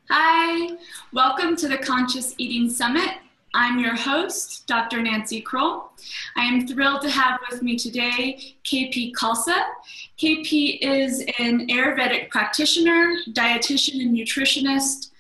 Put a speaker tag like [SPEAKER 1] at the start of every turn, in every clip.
[SPEAKER 1] Hi, welcome to the Conscious Eating Summit. I'm your host, Dr. Nancy Kroll. I am thrilled to have with me today KP Khalsa. KP is an Ayurvedic practitioner, dietitian and nutritionist,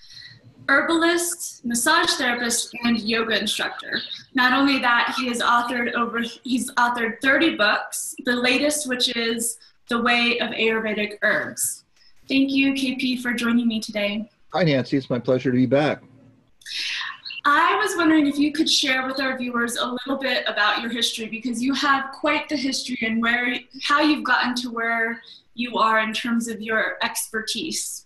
[SPEAKER 1] herbalist, massage therapist, and yoga instructor. Not only that, he's authored 30 books, the latest which is The Way of Ayurvedic Herbs. Thank you, KP, for joining me today.
[SPEAKER 2] Hi, Nancy. It's my pleasure to be back.
[SPEAKER 1] I was wondering if you could share with our viewers a little bit about your history, because you have quite the history and how you've gotten to where you are in terms of your expertise.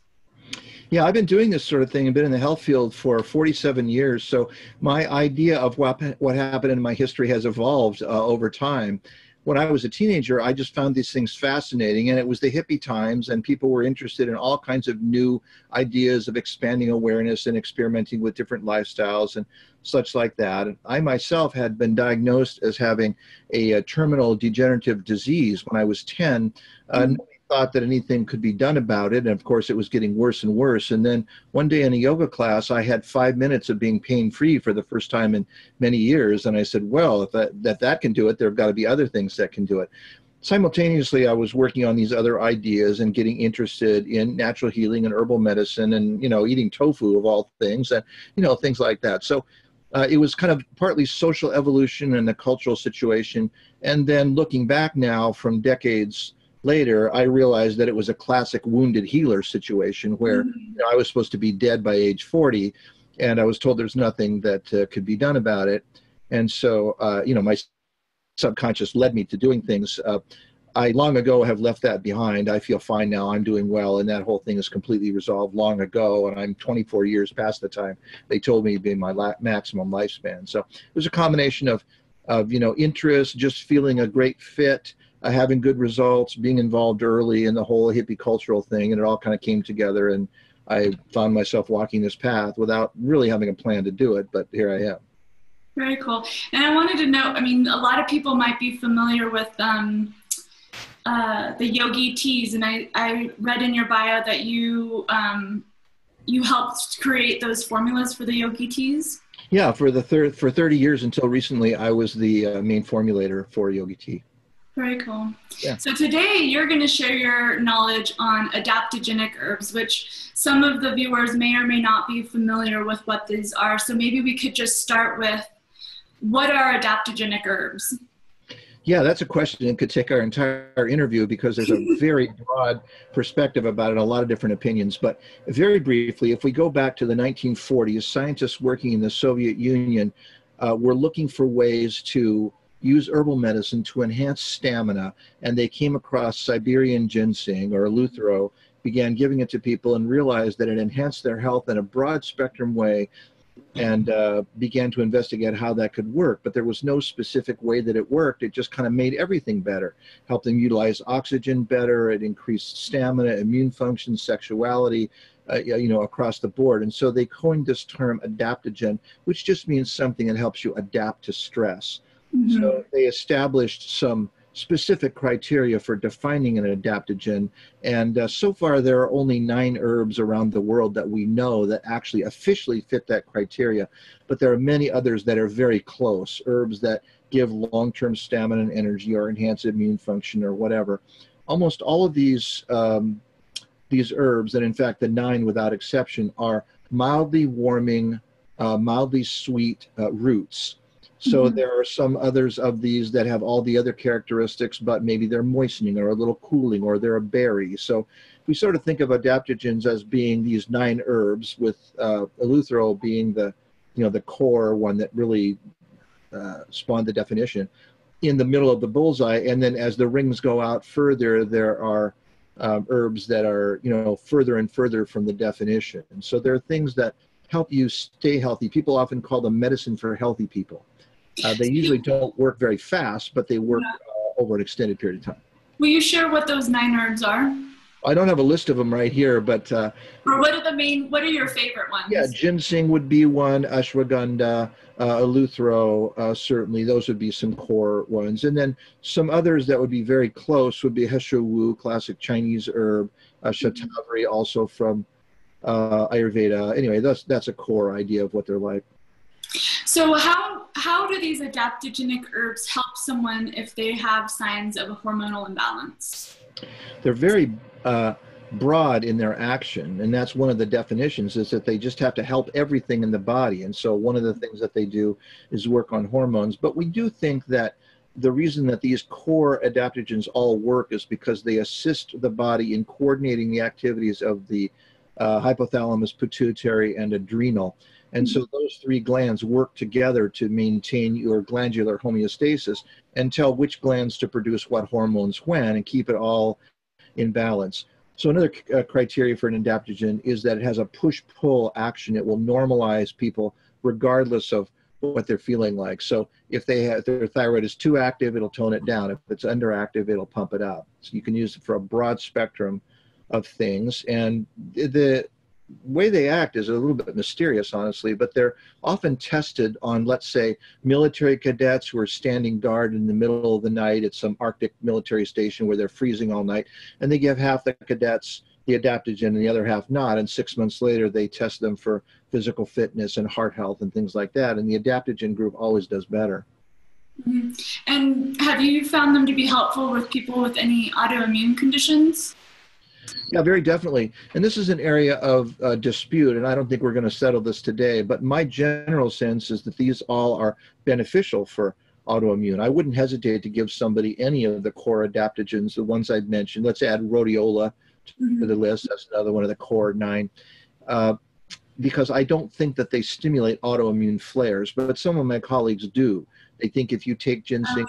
[SPEAKER 2] Yeah, I've been doing this sort of thing and been in the health field for 47 years. So my idea of what happened in my history has evolved over time. When I was a teenager, I just found these things fascinating, and it was the hippie times, and people were interested in all kinds of new ideas of expanding awareness and experimenting with different lifestyles and such like that. And I myself had been diagnosed as having a terminal degenerative disease when I was 10. Nobody thought that anything could be done about it, and of course it was getting worse and worse. And then one day in a yoga class, I had 5 minutes of being pain-free for the first time in many years, and I said, well, if that can do it, there have got to be other things that can do it. Simultaneously, I was working on these other ideas and getting interested in natural healing and herbal medicine and, eating tofu of all things, and, things like that. So it was kind of partly social evolution and a cultural situation. And then looking back now from decades later, I realized that it was a classic wounded healer situation where I was supposed to be dead by age 40, and I was told there's nothing that could be done about it. And so, my subconscious led me to doing things. I long ago have left that behind. I feel fine now. I'm doing well, and that whole thing is completely resolved long ago, and I'm 24 years past the time they told me to be my maximum lifespan. So it was a combination of interest, just feeling a great fit, having good results, being involved early in the whole hippie cultural thing, and it all kind of came together, and I found myself walking this path without really having a plan to do it, but here I am.
[SPEAKER 1] Very cool. And I wanted to know, a lot of people might be familiar with the yogi teas, and I read in your bio that you helped create those formulas for the yogi teas.
[SPEAKER 2] Yeah, for 30 years until recently, I was the main formulator for yogi tea.
[SPEAKER 1] Very cool.
[SPEAKER 2] Yeah.
[SPEAKER 1] So today you're going to share your knowledge on adaptogenic herbs, which some of the viewers may or may not be familiar with what these are. So maybe we could just start with, what are adaptogenic herbs?
[SPEAKER 2] Yeah, that's a question that could take our entire interview, because there's a very broad perspective about it, a lot of different opinions. But very briefly, if we go back to the 1940s, scientists working in the Soviet Union were looking for ways to use herbal medicine to enhance stamina, and they came across Siberian ginseng, or eleuthero, began giving it to people and realized that it enhanced their health in a broad spectrum way, and began to investigate how that could work. But there was no specific way that it worked. It just kind of made everything better, helped them utilize oxygen better, it increased stamina, immune function, sexuality, across the board. And so they coined this term adaptogen, which just means something that helps you adapt to stress. So they established some specific criteria for defining an adaptogen, and so far there are only 9 herbs around the world that we know that actually officially fit that criteria, but there are many others that are very close, herbs that give long-term stamina and energy or enhance immune function or whatever. Almost all of these herbs, and in fact the 9 without exception, are mildly warming, mildly sweet roots. So there are some others of these that have all the other characteristics, but maybe they're moistening or a little cooling, or they're a berry. So we sort of think of adaptogens as being these 9 herbs, with eleuthero being the core one that really spawned the definition in the middle of the bullseye. And then as the rings go out further, there are herbs that are further and further from the definition. And so there are things that help you stay healthy. People often call them medicine for healthy people. They usually don't work very fast, but they work over an extended period of time.
[SPEAKER 1] Will you share what those 9 herbs are?
[SPEAKER 2] I don't have a list of them right here, but
[SPEAKER 1] or what are your favorite ones?
[SPEAKER 2] Yeah, ginseng would be one, ashwagandha, eleuthero, certainly those would be some core ones. And then some others that would be very close would be hesho wu, classic Chinese herb, shatavari, also from Ayurveda. Anyway, that's a core idea of what they're like.
[SPEAKER 1] So how do these adaptogenic herbs help someone if they have signs of a hormonal imbalance?
[SPEAKER 2] They're very broad in their action, and that's one of the definitions, is that they just have to help everything in the body. And so one of the things that they do is work on hormones. But we do think that the reason that these core adaptogens all work is because they assist the body in coordinating the activities of the hypothalamus, pituitary, and adrenal. And so those three glands work together to maintain your glandular homeostasis and tell which glands to produce what hormones when, and keep it all in balance. So another criteria for an adaptogen is that it has a push-pull action. It will normalize people regardless of what they're feeling like. So if their thyroid is too active, it'll tone it down. If it's underactive, it'll pump it up. So you can use it for a broad spectrum of things. And the way they act is a little bit mysterious, honestly, but they're often tested on, let's say, military cadets who are standing guard in the middle of the night at some Arctic military station where they're freezing all night, and they give half the cadets the adaptogen and the other half not, and 6 months later they test them for physical fitness and heart health and things like that, and the adaptogen group always does better.
[SPEAKER 1] Mm-hmm. And have you found them to be helpful with people with any autoimmune conditions?
[SPEAKER 2] Yeah, very definitely. And this is an area of dispute, and I don't think we're going to settle this today, but my general sense is that these all are beneficial for autoimmune. I wouldn't hesitate to give somebody any of the core adaptogens, the ones I've mentioned. Let's add rhodiola to the list. That's another one of the core 9, because I don't think that they stimulate autoimmune flares, but some of my colleagues do. They think if you take ginseng,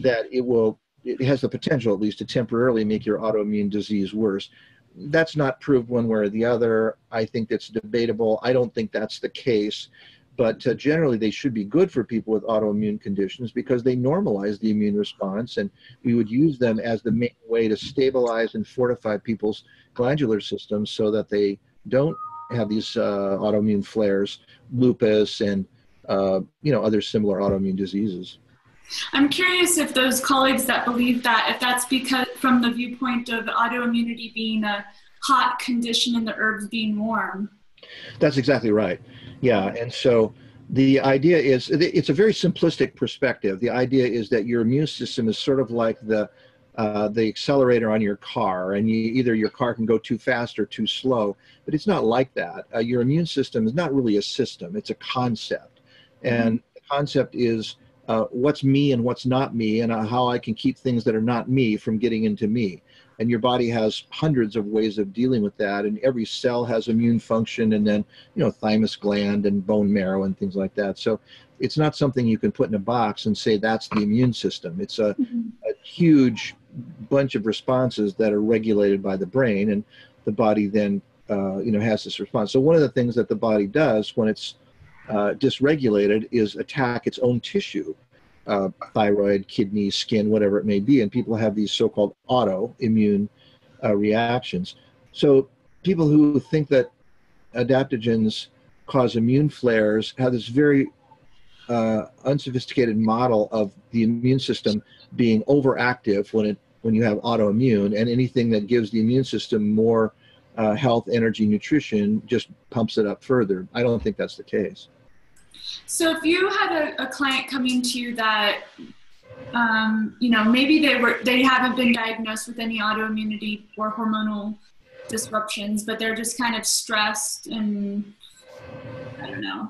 [SPEAKER 2] that it has the potential, at least, to temporarily make your autoimmune disease worse. That's not proved one way or the other. I think that's debatable. I don't think that's the case. But generally, they should be good for people with autoimmune conditions because they normalize the immune response, and we would use them as the main way to stabilize and fortify people's glandular systems so that they don't have these autoimmune flares, lupus, and other similar autoimmune diseases.
[SPEAKER 1] I'm curious if those colleagues that believe that, if that's because from the viewpoint of autoimmunity being a hot condition and the herbs being warm.
[SPEAKER 2] That's exactly right. Yeah, and so the idea is, it's a very simplistic perspective. The idea is that your immune system is sort of like the accelerator on your car, and either your car can go too fast or too slow, but it's not like that. Your immune system is not really a system, it's a concept. And the concept is what's me and what's not me, and how I can keep things that are not me from getting into me. And your body has hundreds of ways of dealing with that, and every cell has immune function, and then thymus gland and bone marrow and things like that. So it's not something you can put in a box and say that's the immune system. It's a huge bunch of responses that are regulated by the brain, and the body then has this response. So one of the things that the body does when it's dysregulated is attack its own tissue, thyroid, kidney, skin, whatever it may be, and people have these so-called autoimmune reactions. So people who think that adaptogens cause immune flares have this very unsophisticated model of the immune system being overactive when you have autoimmune, and anything that gives the immune system more health, energy, nutrition just pumps it up further. I don't think that's the case.
[SPEAKER 1] So if you had a client coming to you that, maybe they haven't been diagnosed with any autoimmunity or hormonal disruptions, but they're just kind of stressed and, I don't know,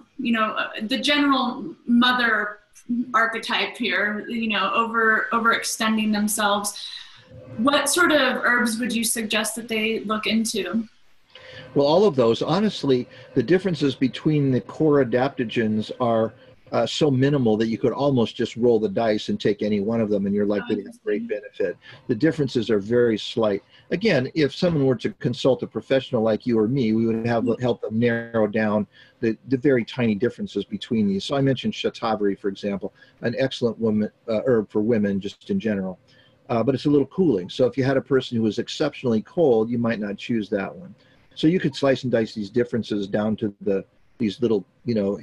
[SPEAKER 1] the general mother archetype here, overextending themselves, what sort of herbs would you suggest that they look into?
[SPEAKER 2] Well, all of those. Honestly, the differences between the core adaptogens are so minimal that you could almost just roll the dice and take any one of them, and you're likely to have great benefit. The differences are very slight. Again, if someone were to consult a professional like you or me, we would help them narrow down the very tiny differences between these. So I mentioned shatavari, for example, an excellent herb for women just in general. But it's a little cooling. So if you had a person who was exceptionally cold, you might not choose that one. So you could slice and dice these differences down to these little,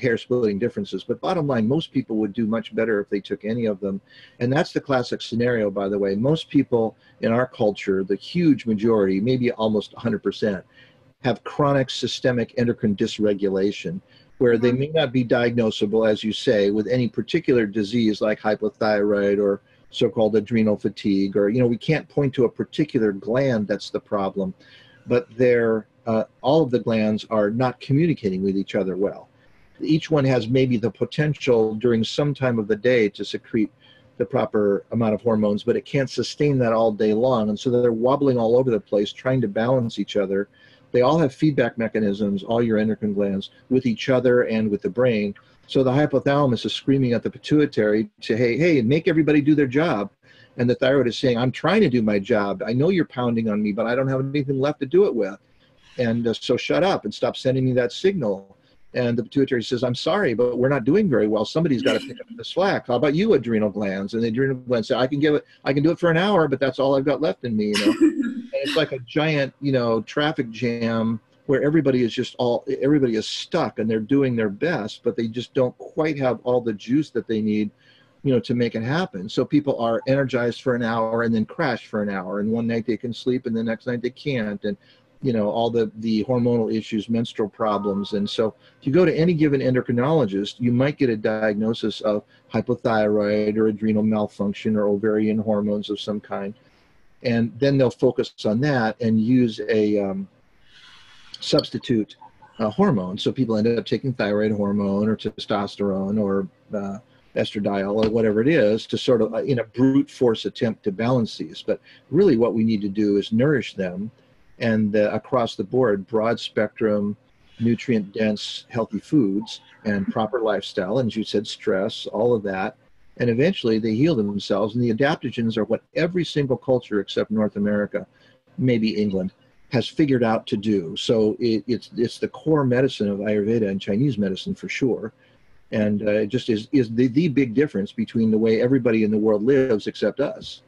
[SPEAKER 2] hair-splitting differences. But bottom line, most people would do much better if they took any of them. And that's the classic scenario, by the way. Most people in our culture, the huge majority, maybe almost 100%, have chronic systemic endocrine dysregulation, where they may not be diagnosable, as you say, with any particular disease like hypothyroid or so-called adrenal fatigue, or, we can't point to a particular gland that's the problem, but all of the glands are not communicating with each other well. Each one has maybe the potential during some time of the day to secrete the proper amount of hormones, but it can't sustain that all day long. And so they're wobbling all over the place, trying to balance each other. They all have feedback mechanisms, all your endocrine glands, with each other and with the brain. So the hypothalamus is screaming at the pituitary to, hey, make everybody do their job. And the thyroid is saying, I'm trying to do my job. I know you're pounding on me, but I don't have anything left to do it with. And so shut up and stop sending me that signal. And the pituitary says, I'm sorry, but we're not doing very well. Somebody's got to pick up the slack. How about you, adrenal glands? And the adrenal glands say, I can do it for an hour, but that's all I've got left in me. And it's like a giant, traffic jam where everybody is stuck and they're doing their best, but they just don't quite have all the juice that they need, to make it happen. So people are energized for an hour and then crash for an hour. And one night they can sleep and the next night they can't. And all the hormonal issues, menstrual problems. And so if you go to any given endocrinologist, you might get a diagnosis of hypothyroid or adrenal malfunction or ovarian hormones of some kind. And then they'll focus on that and use a substitute hormone. So people end up taking thyroid hormone or testosterone or estradiol or whatever it is to sort of, in a brute force attempt to balance these. But really what we need to do is nourish them. And across the board, broad spectrum, nutrient dense, healthy foods and proper lifestyle. And as you said, stress, all of that. And eventually they heal themselves. And the adaptogens are what every single culture except North America, maybe England, has figured out to do. So it's the core medicine of Ayurveda and Chinese medicine for sure. And it just is the big difference between the way everybody in the world lives except us.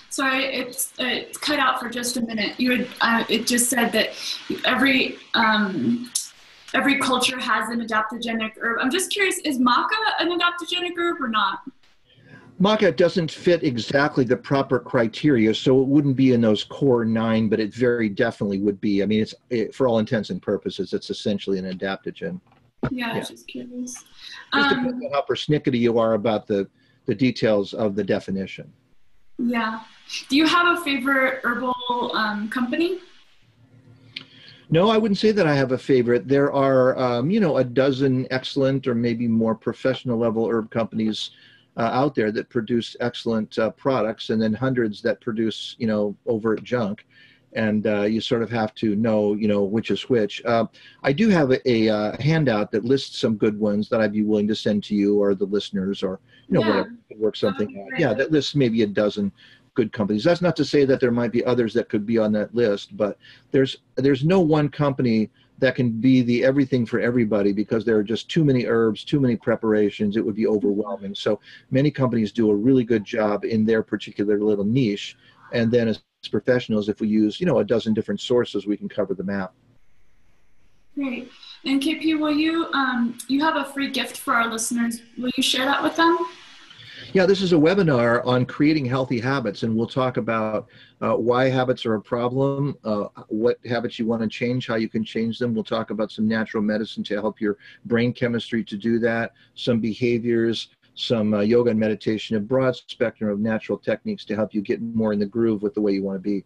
[SPEAKER 1] Sorry, it's cut out for just a minute. It just said that every culture has an adaptogenic herb. I'm just curious, is maca an adaptogenic herb or not?
[SPEAKER 2] Maca doesn't fit exactly the proper criteria, so it wouldn't be in those core 9, but it very definitely would be. I mean, for all intents and purposes, it's essentially an adaptogen.
[SPEAKER 1] Yeah, I was just curious.
[SPEAKER 2] Just depends on how persnickety you are about the details of the definition.
[SPEAKER 1] Yeah. Do you have a favorite herbal company?
[SPEAKER 2] No, I wouldn't say that I have a favorite. There are, a dozen excellent or maybe more professional level herb companies out there that produce excellent products, and then hundreds that produce, overt junk. And you sort of have to know, which is which. I do have a handout that lists some good ones that I'd be willing to send to you or the listeners, or, whatever, work something out. Yeah, that lists maybe a dozen good companies. That's not to say that there might be others that could be on that list, but there's no one company that can be the everything for everybody, because there are just too many herbs, too many preparations. It would be overwhelming. So many companies do a really good job in their particular little niche. And then as professionals, if we use, a dozen different sources, we can cover the map.
[SPEAKER 1] Great. And KP, will you have a free gift for our listeners. Will you share that with them?
[SPEAKER 2] Yeah, this is a webinar on creating healthy habits, and we'll talk about why habits are a problem, what habits you want to change, how you can change them. We'll talk about some natural medicine to help your brain chemistry to do that, some behaviors, some yoga and meditation, a broad spectrum of natural techniques to help you get more in the groove with the way you want to be.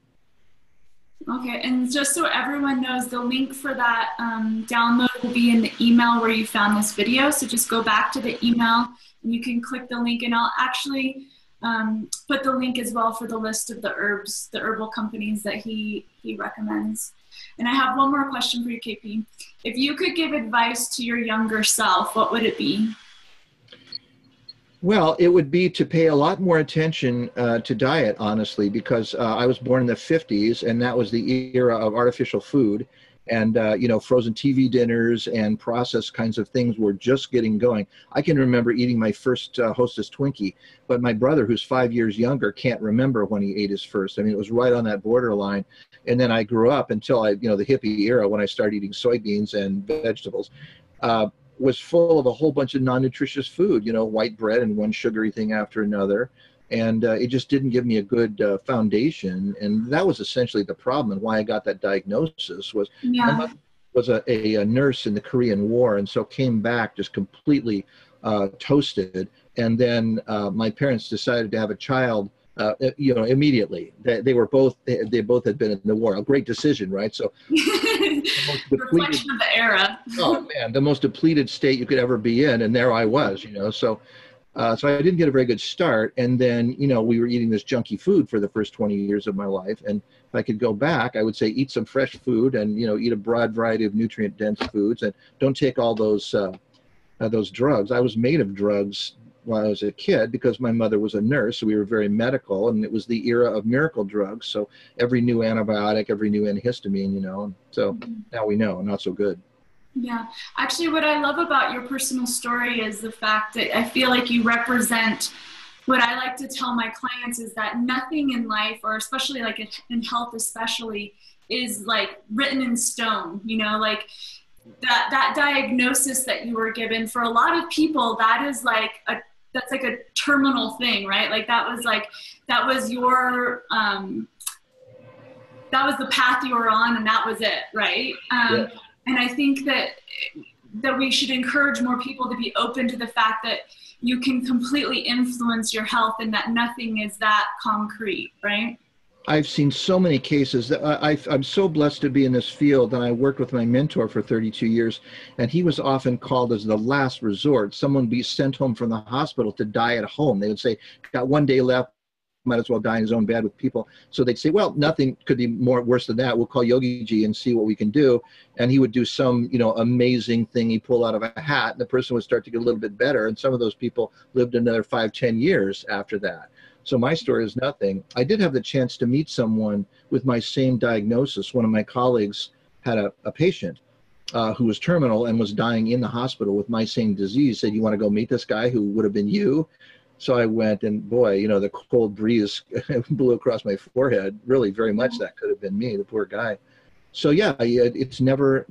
[SPEAKER 1] Okay, and just so everyone knows, the link for that download will be in the email where you found this video. So just go back to the email and you can click the link, and I'll actually put the link as well for the list of the herbs, the herbal companies that he recommends. And I have one more question for you, KP. If you could give advice to your younger self, what would it be?
[SPEAKER 2] Well, it would be to pay a lot more attention to diet, honestly, because I was born in the 50s, and that was the era of artificial food. And, frozen TV dinners and processed kinds of things were just getting going. I can remember eating my first Hostess Twinkie, but my brother, who's 5 years younger, can't remember when he ate his first. I mean, it was right on that borderline. And then I grew up until the hippie era, when I started eating soybeans and vegetables. was full of a whole bunch of non-nutritious food, you know, white bread and one sugary thing after another. And it just didn't give me a good foundation. And that was essentially the problem, and why I got that diagnosis was my
[SPEAKER 1] Yeah.
[SPEAKER 2] mother was a nurse in the Korean War, and so came back just completely toasted. And then my parents decided to have a child, you know, immediately. They were both, they both had been in the war. A great decision, right? So the most depleted,
[SPEAKER 1] Reflection of the era.
[SPEAKER 2] oh man, the most depleted state you could ever be in, and there I was, you know. So so I didn't get a very good start. And then, you know, we were eating this junky food for the first 20 years of my life. And if I could go back, I would say eat some fresh food and, you know, eat a broad variety of nutrient dense foods, and don't take all those drugs. I was made of drugs when I was a kid because my mother was a nurse. So we were very medical, and it was the era of miracle drugs. So every new antibiotic, every new antihistamine, you know, so now we know, not so good.
[SPEAKER 1] Yeah. Actually, what I love about your personal story is the fact that I feel like you represent what I like to tell my clients is that nothing in life, or especially like in health especially, is like written in stone, you know, like that diagnosis that you were given for a lot of people, that is like that's like a terminal thing, right? Like that was your, that was the path you were on, and that was it, right?
[SPEAKER 2] Yeah.
[SPEAKER 1] And I think that we should encourage more people to be open to the fact that you can completely influence your health, and that nothing is that concrete, right?
[SPEAKER 2] I've seen so many cases that I'm so blessed to be in this field. And I worked with my mentor for 32 years, and he was often called as the last resort. Someone would be sent home from the hospital to die at home. They would say, got one day left, might as well die in his own bed with people. So they'd say, well, nothing could be more worse than that. We'll call Yogi Ji and see what we can do. And he would do some, you know, amazing thing he pulled out of a hat, and the person would start to get a little bit better. And some of those people lived another 5-10 years after that. So my story is nothing. I did have the chance to meet someone with my same diagnosis. One of my colleagues had a patient who was terminal and was dying in the hospital with my same disease. Said, you want to go meet this guy who would have been you? So I went, and boy, you know, the cold breeze blew across my forehead. Really, very much that could have been me, the poor guy. So yeah, it's never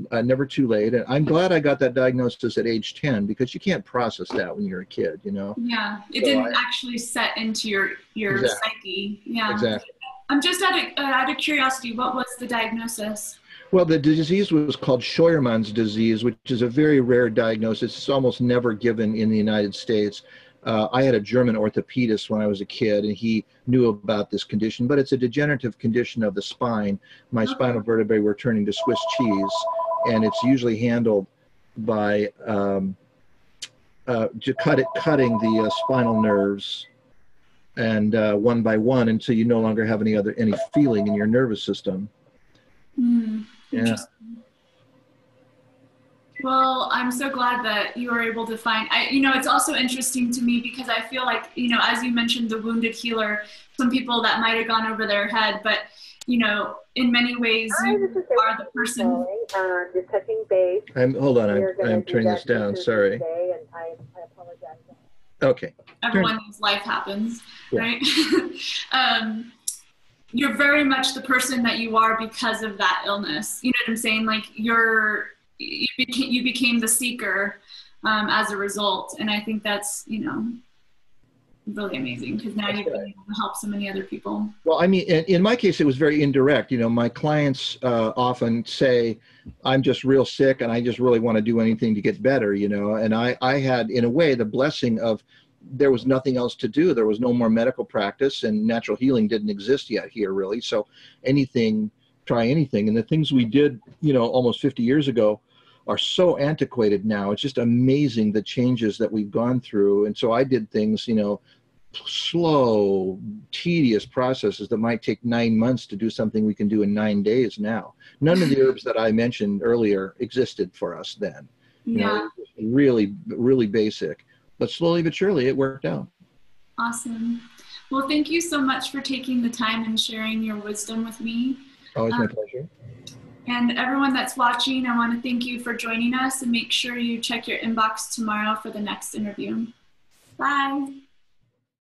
[SPEAKER 2] too late. And I'm glad I got that diagnosis at age 10, because you can't process that when you're a kid, you know?
[SPEAKER 1] Yeah, it didn't actually set into your
[SPEAKER 2] exactly.
[SPEAKER 1] psyche. Yeah.
[SPEAKER 2] Exactly.
[SPEAKER 1] I'm just out of curiosity, what was the diagnosis?
[SPEAKER 2] Well, the disease was called Scheuermann's disease, which is a very rare diagnosis. It's almost never given in the United States. I had a German orthopedist when I was a kid, and he knew about this condition, but it's a degenerative condition of the spine. My spinal vertebrae were turning to Swiss cheese, and it's usually handled by cutting the spinal nerves, and one by one, until you no longer have any feeling in your nervous system. Yeah.
[SPEAKER 1] Well, I'm so glad that you were able to find, you know, it's also interesting to me because I feel like, you know, as you mentioned, the wounded healer, some people that might have gone over their head, but, you know, in many ways, you are the person.
[SPEAKER 3] Just touching base.
[SPEAKER 2] Hold on, I'm turning this down, sorry.
[SPEAKER 3] And I apologize.
[SPEAKER 2] Okay.
[SPEAKER 1] Everyone's life happens, right? You're very much the person that you are because of that illness. You know what I'm saying? Like you became the seeker as a result. And I think that's, you know, really amazing, because now you've been able to help so many other people. Well,
[SPEAKER 2] I mean, in my case, it was very indirect. You know, my clients often say, I'm just real sick and I just really want to do anything to get better, you know. And I had, in a way, the blessing of there was nothing else to do. There was no more medical practice, and natural healing didn't exist yet here, really. So try anything. And the things we did, you know, almost 50 years ago are so antiquated now. It's just amazing the changes that we've gone through. And so I did things, you know, slow, tedious processes that might take 9 months to do something we can do in 9 days now. None of the herbs that I mentioned earlier existed for us then. You know, really, really basic. But slowly but surely it worked out.
[SPEAKER 1] Awesome. Well, thank you so much for taking the time and sharing your wisdom with me.
[SPEAKER 2] Always my pleasure.
[SPEAKER 1] And everyone that's watching, I want to thank you for joining us, and make sure you check your inbox tomorrow for the next interview. Bye.